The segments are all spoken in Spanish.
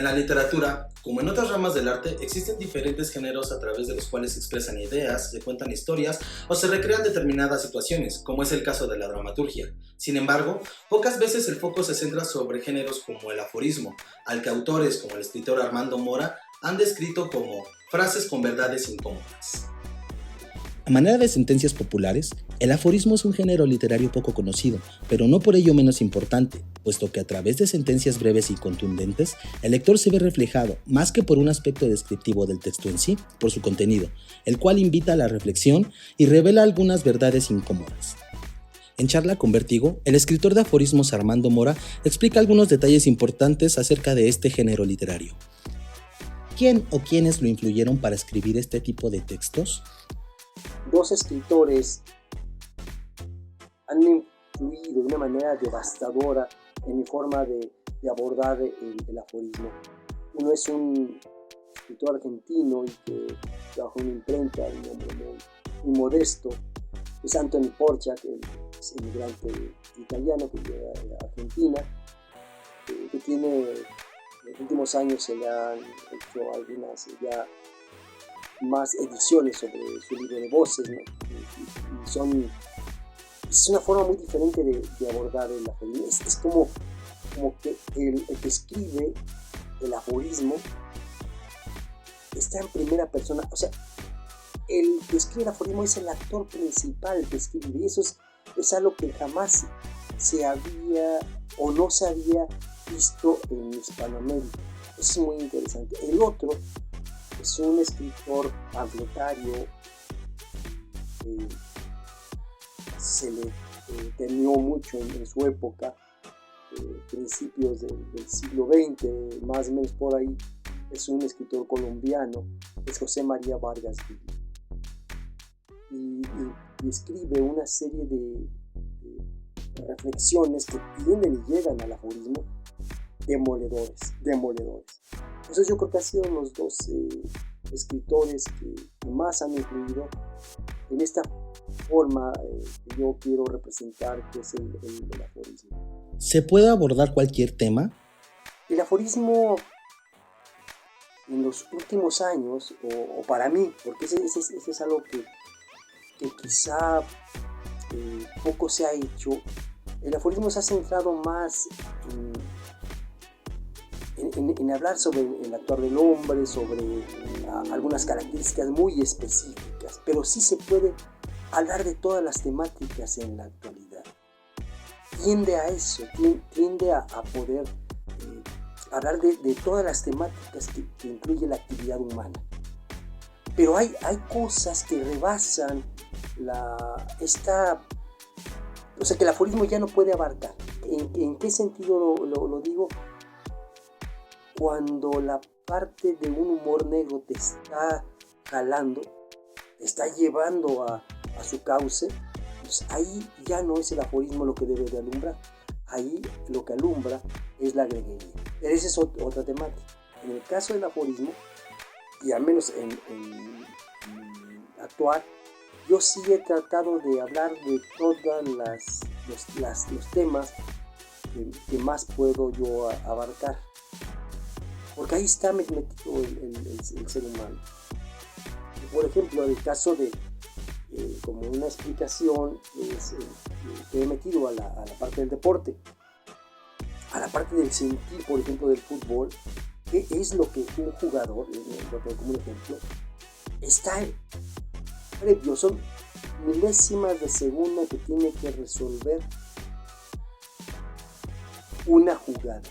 la literatura, como en otras ramas del arte, existen diferentes géneros a través de los cuales se expresan ideas, se cuentan historias o se recrean determinadas situaciones, como es el caso de la dramaturgia. Sin embargo, pocas veces el foco se centra sobre géneros como el aforismo, al que autores como el escritor Armando Mora han descrito como frases con verdades incómodas. A manera de sentencias populares, el aforismo es un género literario poco conocido, pero no por ello menos importante, puesto que a través de sentencias breves y contundentes, el lector se ve reflejado, más que por un aspecto descriptivo del texto en sí, por su contenido, el cual invita a la reflexión y revela algunas verdades incómodas. En charla con Vértigo, el escritor de aforismos Armando Mora explica algunos detalles importantes acerca de este género literario. ¿Quién o quiénes lo influyeron para escribir este tipo de textos? Dos escritores han influido de una manera devastadora en mi forma de abordar el aforismo. Uno es un escritor argentino y que trabajó en una imprenta de un nombre muy modesto, es Anthony Porcia, que es inmigrante italiano que llega a Argentina, que tiene, en los últimos años se le han hecho algunas ya más ediciones sobre su libro de voces, ¿no? Es una forma muy diferente de abordar el aforismo. Es como que el que escribe el aforismo está en primera persona. O sea, el que escribe el aforismo es el actor principal que escribe. Y eso es algo que jamás se había o no se había visto en Hispanoamérica. Eso es muy interesante. El otro es un escritor panfletario, se le temió mucho en su época, principios del siglo XX, más o menos por ahí. Es un escritor colombiano, es José María Vargas Villa, y escribe una serie de reflexiones que tienden y llegan al aforismo demoledores. Entonces yo creo que han sido los dos escritores que más han influido en esta forma que yo quiero representar, que es el aforismo. ¿Se puede abordar cualquier tema? El aforismo en los últimos años, o para mí, porque ese es algo que quizá poco se ha hecho, el aforismo se ha centrado más en hablar sobre el actuar del hombre, sobre algunas características muy específicas, pero sí se puede hablar de todas las temáticas en la actualidad. Tiende a eso, tiende a poder hablar de todas las temáticas que incluye la actividad humana. Pero hay cosas que rebasan o sea, que el aforismo ya no puede abarcar. ¿En qué sentido lo digo? Cuando la parte de un humor negro te está jalando, te está llevando a su cauce, pues ahí ya no es el aforismo lo que debe de alumbrar. Ahí lo que alumbra es la greguería. Pero esa es otra temática. En el caso del aforismo, y al menos en actuar, yo sí he tratado de hablar de todos los temas que más puedo yo abarcar. Porque ahí está metido el ser humano. Por ejemplo, el caso de, como una explicación, que he metido a la parte del deporte, a la parte del sentir, por ejemplo, del fútbol. ¿Qué es lo que un jugador, como un ejemplo, está previo? Son milésimas de segundo que tiene que resolver una jugada.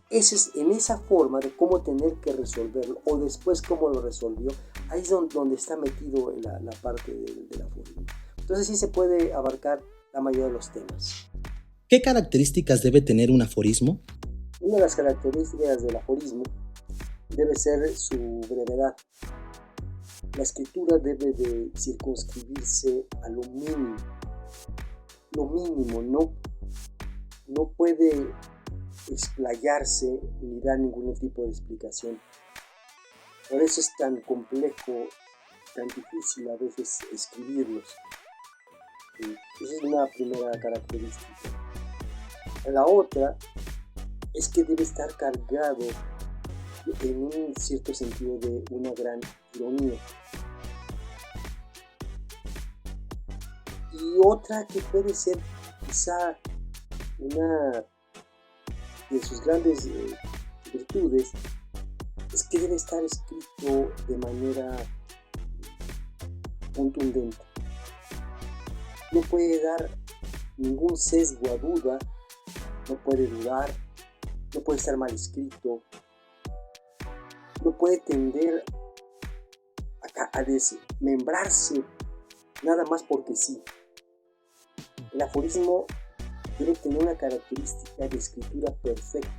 En esa forma de cómo tener que resolverlo o después cómo lo resolvió, ahí es donde está metido la parte del aforismo. Entonces sí se puede abarcar la mayoría de los temas. ¿Qué características debe tener un aforismo? Una de las características del aforismo debe ser su brevedad. La escritura debe de circunscribirse a lo mínimo. Lo mínimo, no puede explayarse ni dar ningún tipo de explicación. Por eso es tan complejo, tan difícil a veces escribirlos. Esa es una primera característica. La otra es que debe estar cargado en un cierto sentido de una gran ironía. Y otra que puede ser quizá una de sus grandes virtudes es que debe estar escrito de manera contundente. No puede dar ningún sesgo a duda, no puede dudar, no puede estar mal escrito, no puede tender a desmembrarse nada más porque sí. El aforismo debe tener una característica de escritura perfecta.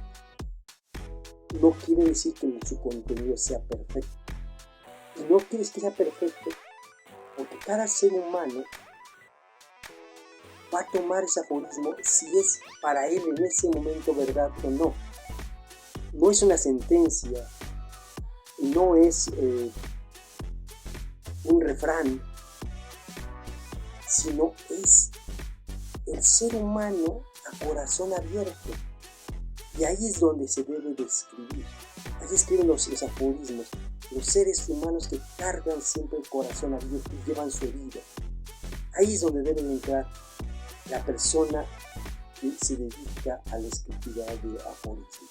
No quiere decir que su contenido sea perfecto. Y no quieres que sea perfecto porque cada ser humano va a tomar ese aforismo si es para él en ese momento verdad o no. No es una sentencia, no es un refrán, sino es el ser humano a corazón abierto. Y ahí es donde se debe de escribir. Ahí escriben los aforismos. Los seres humanos que cargan siempre el corazón abierto y llevan su herida. Ahí es donde debe entrar la persona que se dedica a la escritura de aforismos.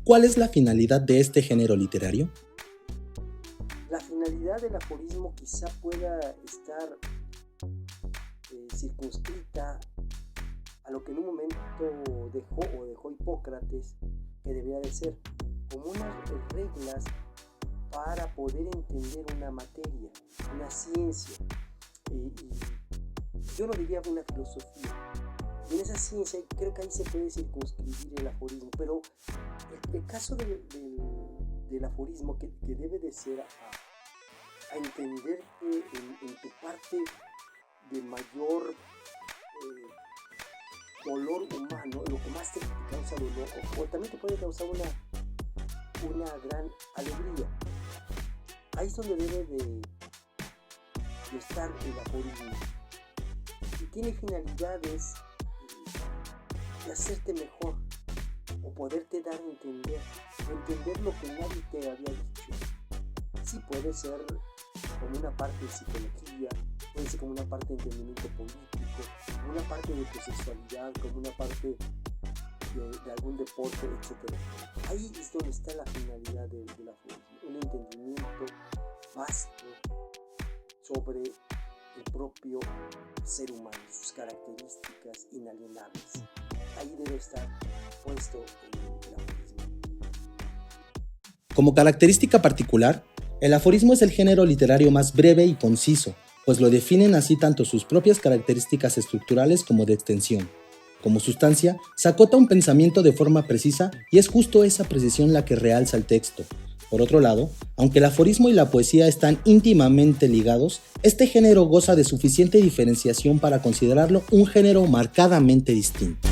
¿Cuál es la finalidad de este género literario? La finalidad del aforismo quizá pueda estar circunscrita a lo que en un momento dejó Hipócrates, que debía de ser como unas reglas para poder entender una materia, una ciencia, y yo no diría una filosofía. Y en esa ciencia creo que ahí se puede circunscribir el aforismo, pero el caso del aforismo que debe de ser a entender que en tu parte de mayor dolor humano, lo que más te causa dolor, o también te puede causar una gran alegría. Ahí es donde debe de estar el aforismo. Y tiene finalidades de hacerte mejor, o poderte dar a entender lo que nadie te había dicho. Sí, puede ser como una parte de psicología, puede ser como una parte de entendimiento político, como una parte de tu sexualidad, como una parte de algún deporte, etc. Ahí es donde está la finalidad del aforismo, un entendimiento vasto sobre el propio ser humano, sus características inalienables. Ahí debe estar puesto el aforismo. Como característica particular, el aforismo es el género literario más breve y conciso, pues lo definen así tanto sus propias características estructurales como de extensión. Como sustancia, se acota un pensamiento de forma precisa y es justo esa precisión la que realza el texto. Por otro lado, aunque el aforismo y la poesía están íntimamente ligados, este género goza de suficiente diferenciación para considerarlo un género marcadamente distinto.